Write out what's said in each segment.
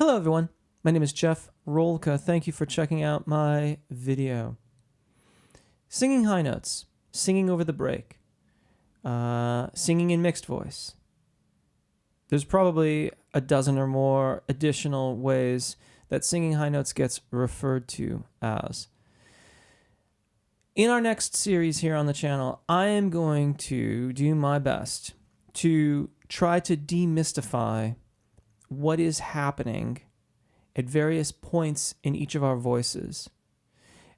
Hello everyone, my name is Jeff Rolka. Thank you for checking out my video. Singing high notes, singing over the break, singing in mixed voice. There's probably a dozen or more additional ways that singing high notes gets referred to as. In our next series here on the channel, I am going to do my best to try to demystify what is happening at various points in each of our voices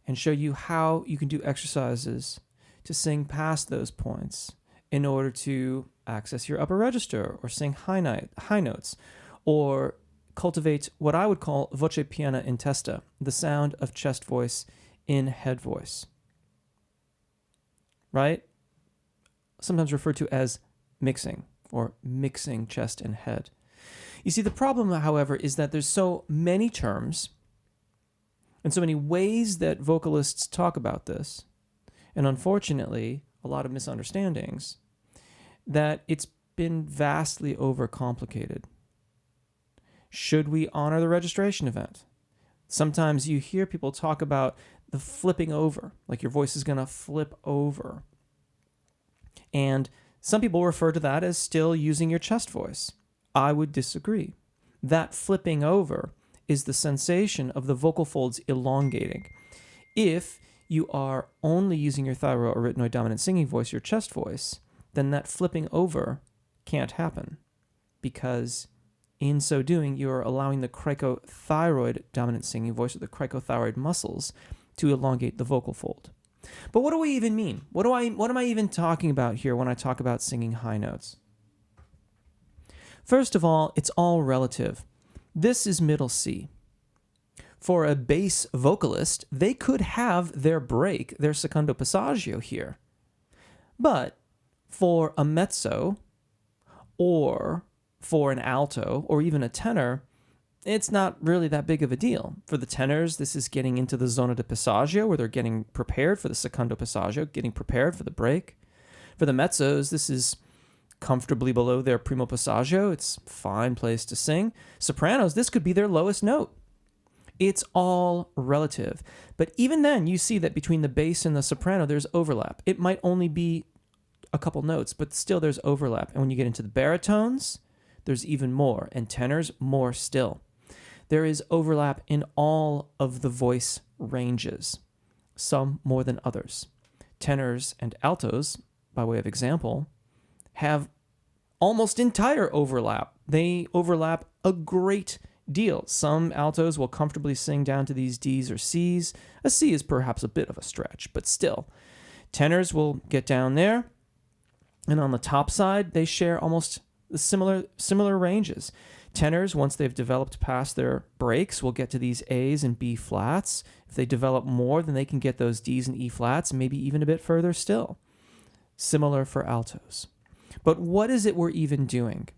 and show you how you can do exercises to sing past those points in order to access your upper register or sing high notes or cultivate what I would call voce piena in testa, the sound of chest voice in head voice. Right? Sometimes referred to as mixing or mixing chest and head. You see, the problem, however, is that there's so many terms and so many ways that vocalists talk about this, and unfortunately, a lot of misunderstandings, that it's been vastly overcomplicated. Should we honor the registration event? Sometimes you hear people talk about the flipping over, like your voice is going to flip over. And some people refer to that as still using your chest voice. I would disagree. That flipping over is the sensation of the vocal folds elongating. If you are only using your thyroarytenoid dominant singing voice, your chest voice, then that flipping over can't happen, because in so doing, you are allowing the cricothyroid dominant singing voice, or the cricothyroid muscles, to elongate the vocal fold. But what do we even mean? What am I even talking about here when I talk about singing high notes? First of all, it's all relative. This is middle C. For a bass vocalist, they could have their break, their secondo passaggio here. But for a mezzo, or for an alto, or even a tenor, it's not really that big of a deal. For the tenors, this is getting into the zona de passaggio, where they're getting prepared for the secondo passaggio, getting prepared for the break. For the mezzos, this is comfortably below their primo passaggio. It's a fine place to sing. Sopranos, this could be their lowest note. It's all relative. But even then, you see that between the bass and the soprano, there's overlap. It might only be a couple notes, but still there's overlap. And when you get into the baritones, there's even more. And tenors, more still. There is overlap in all of the voice ranges, some more than others. Tenors and altos, by way of example, have almost entire overlap. They overlap a great deal. Some altos will comfortably sing down to these Ds or Cs. A C is perhaps a bit of a stretch, but still. Tenors will get down there, and on the top side, they share almost the similar ranges. Tenors, once they've developed past their breaks, will get to these A's and B flats. If they develop more, then they can get those D's and E flats, maybe even a bit further still. Similar for altos. But what is it we're even doing?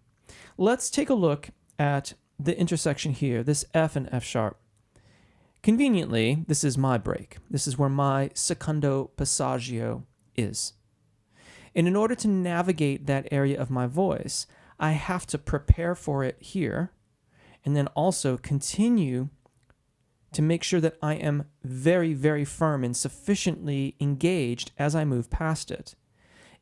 Let's take a look at the intersection here, this F and F sharp. Conveniently, this is my break. This is where my secondo passaggio is. And in order to navigate that area of my voice, I have to prepare for it here, and then also continue to make sure that I am very, very firm and sufficiently engaged as I move past it.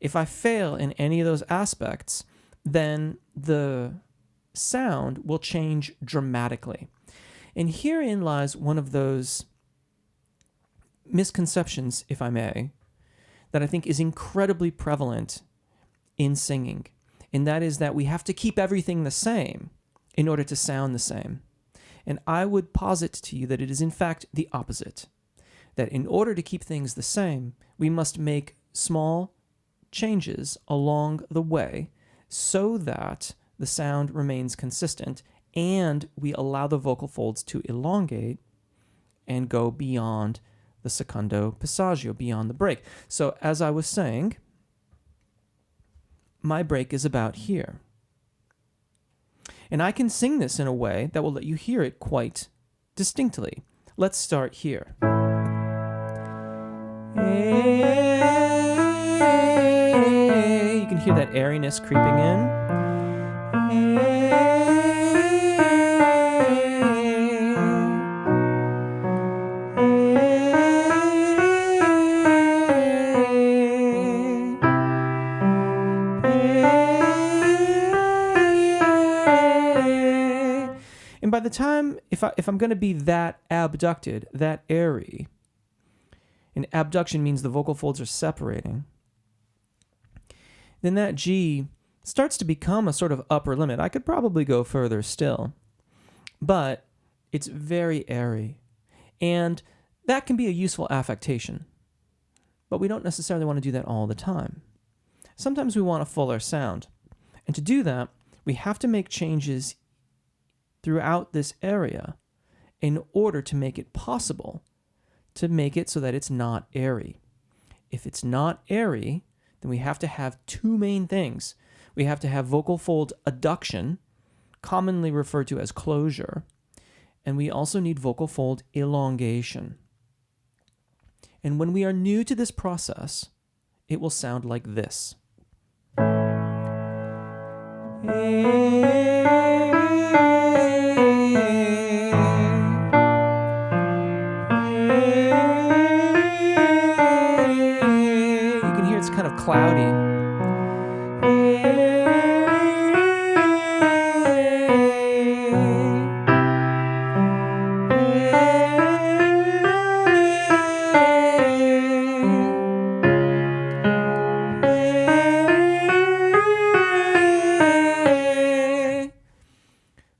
If I fail in any of those aspects, then the sound will change dramatically. And herein lies one of those misconceptions, if I may, that I think is incredibly prevalent in singing. And that is that we have to keep everything the same in order to sound the same. And I would posit to you that it is in fact the opposite. That in order to keep things the same, we must make small changes along the way so that the sound remains consistent and we allow the vocal folds to elongate and go beyond the secondo passaggio, beyond the break. So as I was saying, my break is about here. And I can sing this in a way that will let you hear it quite distinctly. Let's start here. You can hear that airiness creeping in. And by the time, if I'm going to be that abducted, that airy, and abduction means the vocal folds are separating, then that G starts to become a sort of upper limit. I could probably go further still, but it's very airy. And that can be a useful affectation, but we don't necessarily want to do that all the time. Sometimes we want a fuller sound. And to do that, we have to make changes throughout this area in order to make it possible to make it so that it's not airy. If it's not airy, then we have to have two main things. We have to have vocal fold adduction, commonly referred to as closure, and we also need vocal fold elongation. And when we are new to this process, it will sound like this. It's kind of cloudy.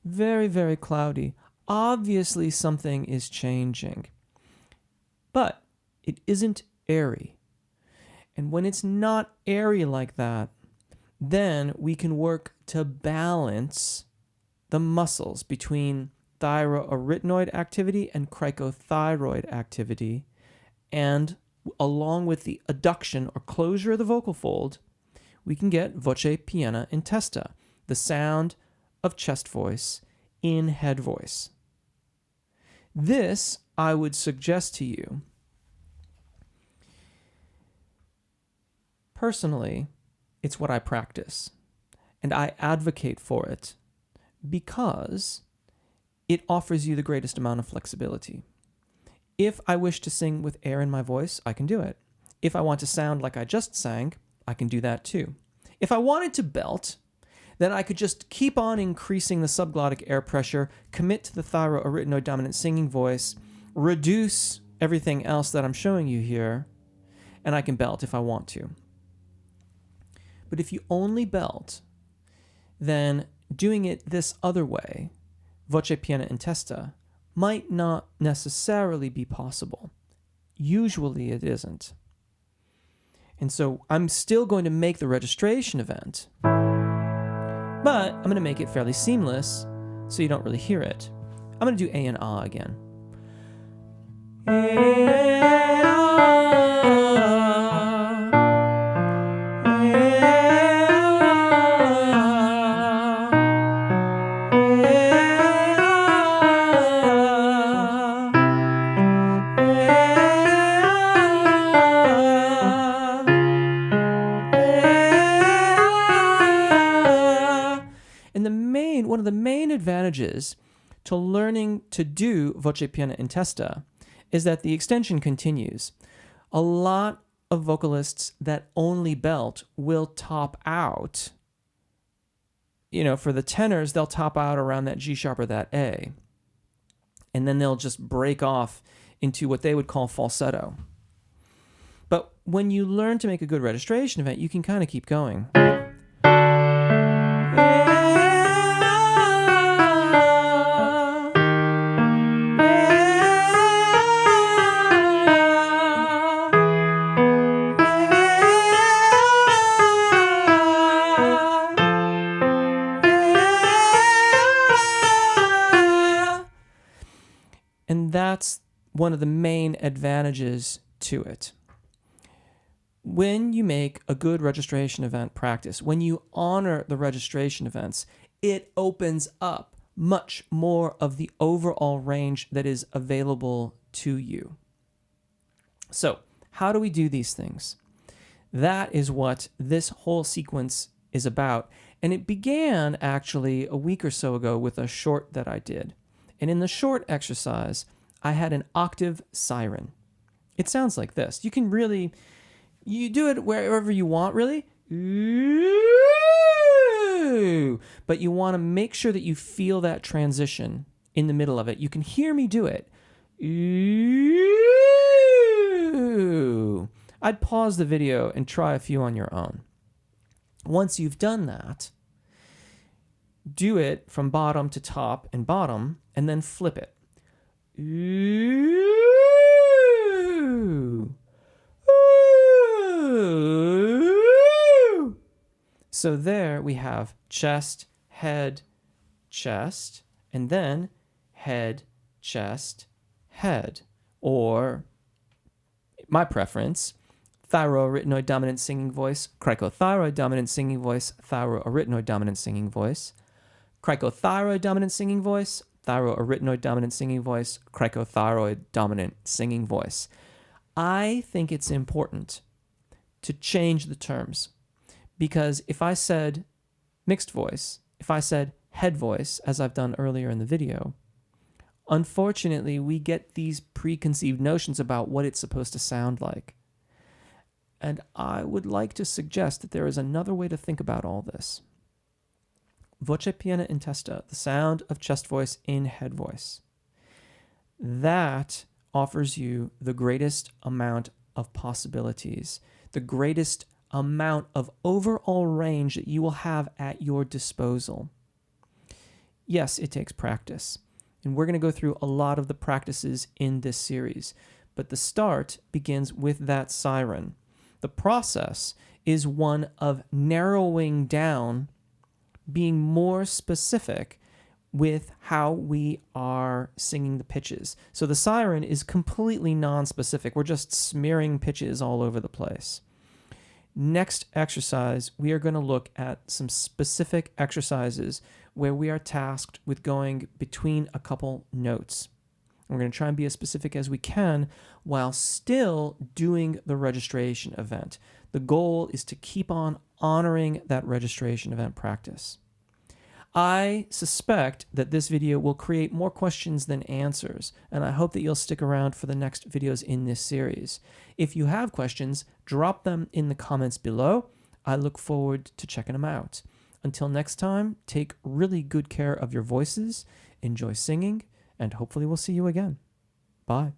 Very, very cloudy. Obviously, something is changing, but it isn't airy. And when it's not airy like that, then we can work to balance the muscles between thyroarytenoid activity and cricothyroid activity. And along with the adduction or closure of the vocal fold, we can get voce piena in testa, the sound of chest voice in head voice. This, I would suggest to you, personally, it's what I practice, and I advocate for it because it offers you the greatest amount of flexibility. If I wish to sing with air in my voice, I can do it. If I want to sound like I just sang, I can do that too. If I wanted to belt, then I could just keep on increasing the subglottic air pressure, commit to the thyroarytenoid dominant singing voice, reduce everything else that I'm showing you here, and I can belt if I want to. But if you only belt, then doing it this other way, voce piena in testa, might not necessarily be possible. Usually it isn't. And so I'm still going to make the registration event, but I'm going to make it fairly seamless so you don't really hear it. I'm going to do A and Ah again. One of the main advantages to learning to do voce piena in testa is that the extension continues. A lot of vocalists that only belt will top out. For the tenors, they'll top out around that G sharp or that A. And then they'll just break off into what they would call falsetto. But when you learn to make a good registration event, you can kind of keep going. And that's one of the main advantages to it. When you make a good registration event practice, when you honor the registration events, it opens up much more of the overall range that is available to you. So, how do we do these things? That is what this whole sequence is about. And it began actually a week or so ago with a short that I did. And in the short exercise, I had an octave siren. It sounds like this. You do it wherever you want, really. But you want to make sure that you feel that transition in the middle of it. You can hear me do it. Ooh. I'd pause the video and try a few on your own. Once you've done that, do it from bottom to top and bottom, and then flip it. Ooh. Ooh. So there we have chest, head, chest, and then head, chest, head. Or, my preference, thyroarytenoid dominant singing voice, cricothyroid dominant singing voice, thyroarytenoid dominant singing voice, cricothyroid dominant singing voice, thyroarytenoid dominant singing voice, cricothyroid dominant singing voice. I think it's important to change the terms, because if I said mixed voice, if I said head voice, as I've done earlier in the video, unfortunately, we get these preconceived notions about what it's supposed to sound like. And I would like to suggest that there is another way to think about all this. Voce piena in testa, the sound of chest voice in head voice. That offers you the greatest amount of possibilities, the greatest amount of overall range that you will have at your disposal. Yes, it takes practice, and we're going to go through a lot of the practices in this series, but the start begins with that siren. The process is one of narrowing down, being more specific with how we are singing the pitches. So the siren is completely non-specific. We're just smearing pitches all over the place. Next exercise, we are going to look at some specific exercises where we are tasked with going between a couple notes. We're going to try and be as specific as we can while still doing the registration event. The goal is to keep on honoring that registration event practice. I suspect that this video will create more questions than answers, and I hope that you'll stick around for the next videos in this series. If you have questions, drop them in the comments below. I look forward to checking them out. Until next time, take really good care of your voices, enjoy singing, and hopefully we'll see you again. Bye.